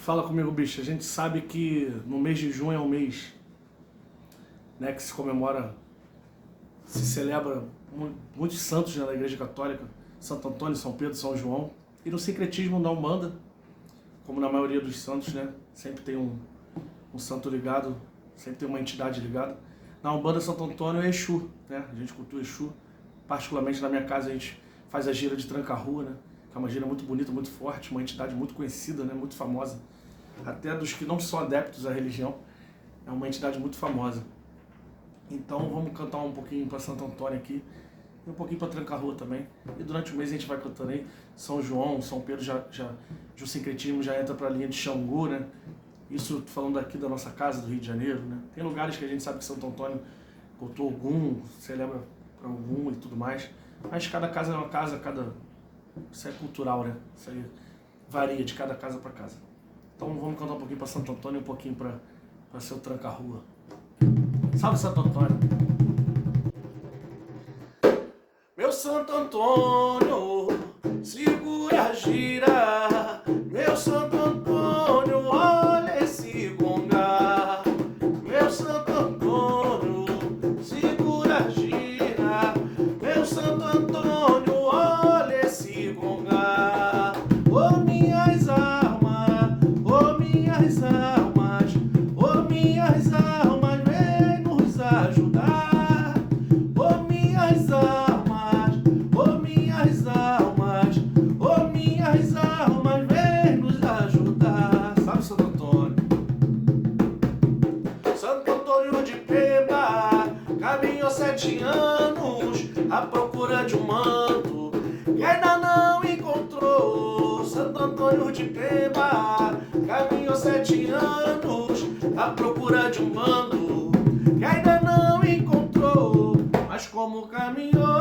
Fala comigo, bicho. A gente sabe que no mês de junho é um mês, né, que se comemora, se celebra muitos santos, né, na Igreja Católica, Santo Antônio, São Pedro, São João. E no sincretismo da Umbanda, como na maioria dos santos, né, sempre tem um santo ligado, sempre tem uma entidade ligada. Na Umbanda, Santo Antônio é Exu, né? A gente cultua Exu. Particularmente na minha casa a gente faz a gira de Tranca-Rua, né? Que é uma gira muito bonita, muito forte, uma entidade muito conhecida, né? Muito famosa. Até dos que não são adeptos à religião, é uma entidade muito famosa. Então vamos cantar um pouquinho para Santo Antônio aqui e um pouquinho para Tranca-Rua também. E durante o mês a gente vai cantando aí São João, São Pedro, o sincretismo já entra para a linha de Xangô, né? Isso falando aqui da nossa casa do Rio de Janeiro, né? Tem lugares que a gente sabe que Santo Antônio cultua Ogum, celebra para Ogum e tudo mais. Mas cada casa é uma casa, isso é cultural, né? Isso aí varia de cada casa para casa. Então vamos cantar um pouquinho para Santo Antônio e um pouquinho para seu Tranca-Rua. Salve Santo Antônio! Meu Santo Antônio, segura a gira. Meu Santo Antônio, olha esse gonga. Meu Santo Antônio, segura a gira. Meu Santo Antônio, olha esse gonga. Ô minhas almas, ô minhas almas, ô minhas almas, vem nos ajudar. Ô minhas almas, ô minhas almas, ô minhas almas, vem nos ajudar. Sabe Santo Antônio? Santo Antônio de Peba caminhou 7 anos à procura de um manto que ainda não encontrou. Santo Antônio de Peba caminhou 7 anos à procura de um manto que ainda não encontrou. Mas como caminhou,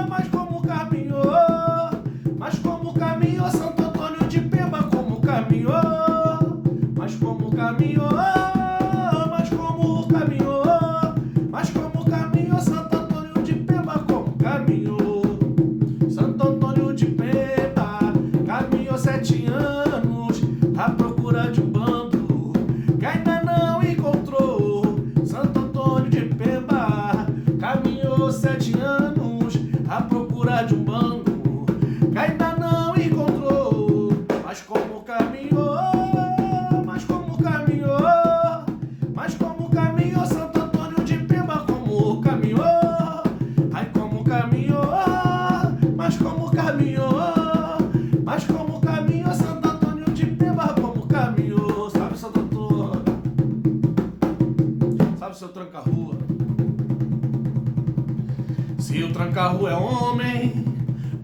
mas como caminhou, mas como caminhou Santo Antônio de Peba, como caminhou, mas como caminhou, mas como caminhou, mas como caminhou Santo Antônio de Peba, como caminhou. Santo Antônio de Peba caminhou 7 anos à procura de um bando que ainda não encontrou. Santo Antônio de Peba caminhou 7 anos à procura de um bando que ainda não encontrou. Mas como caminhou, mas como caminhou, mas como caminhou Santo Antônio de Peba, como caminhou, ai como caminhou, mas como caminhou, mas como caminhou Santo Antônio de Peba, como caminhou. Sabe Santo Antônio? Sabe seu Tranca-Rua? Se o Tranca-Rua é homem,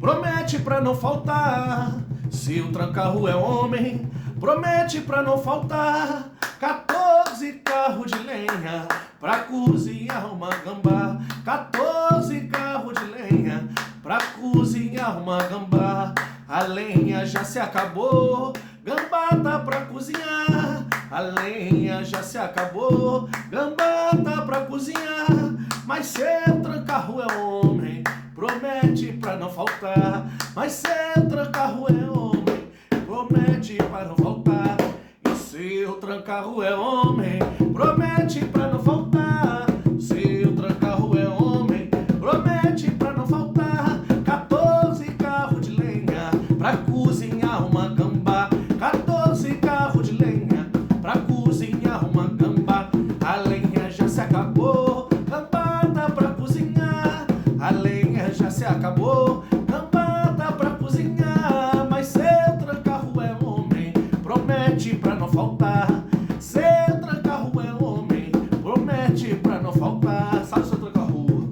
promete pra não faltar. Se o Tranca-Rua é homem, promete pra não faltar. 14 carros de lenha pra cozinhar uma gambá. 14 carros de lenha pra cozinhar uma gambá. A lenha já se acabou, gambá tá pra cozinhar. A lenha já se acabou, gambá tá pra cozinhar. Mas seu Tranca-Rua é homem, promete pra não faltar. Mas seu Tranca-Rua é homem, promete pra não faltar. E seu Tranca-Rua é homem, promete pra não faltar. Seu Tranca-Rua é homem, promete pra não faltar. 14 carros de lenha pra cozinhar uma gambá. 14 carros de lenha pra cozinhar uma gambá. A lenha já se acabou, gambá tá pra cozinhar. A lenha já se acabou, gambá tá pra cozinhar. Mas seu Tranca-Rua é homem, promete pra não faltar. Seu Tranca-Rua é homem, promete pra não faltar. Sabe seu Tranca-Rua?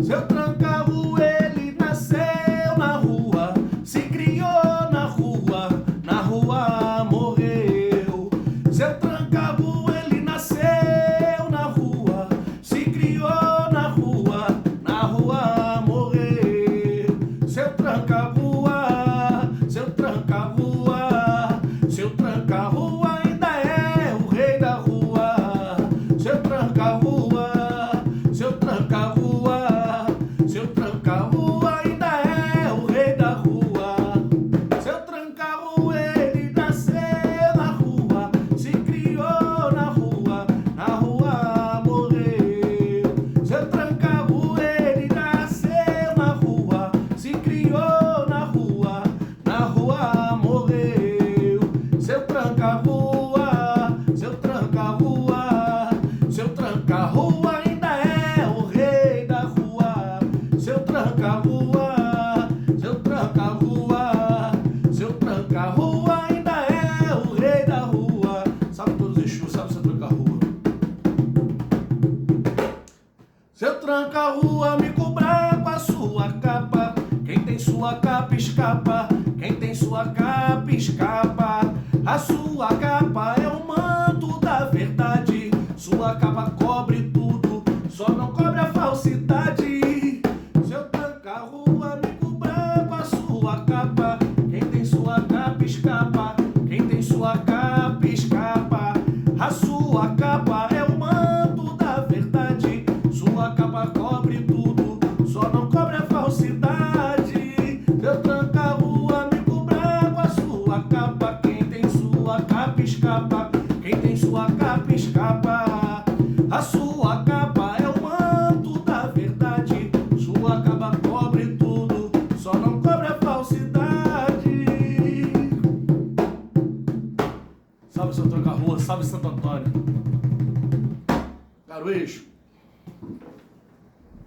Seu Tranca-Rua, ele nasceu na rua, se criou na rua morreu. Seu Tranca-Rua, ele nasceu na rua, se criou na rua morreu. Seu Tranca-Rua, seu Tranca-Rua, seu Tranca-Rua ainda é o rei da rua. Seu Tranca-Rua, seu Tranca-Rua, seu Tranca-Rua ainda é o rei da rua. sua capa escapa, quem tem sua capa escapa. A sua capa é o manto da verdade, sua capa cobre tudo, só não cobre a falsidade. Seu tranca-rua, amigo branco, a sua capa, quem tem sua capa escapa, quem tem sua capa escapa. A sua capa é o manto da verdade, sua capa cobre tudo, só não cobre a falsidade. Seu tranca-rua, amigo branco, a sua capa, quem tem sua capa escapa, quem tem sua capa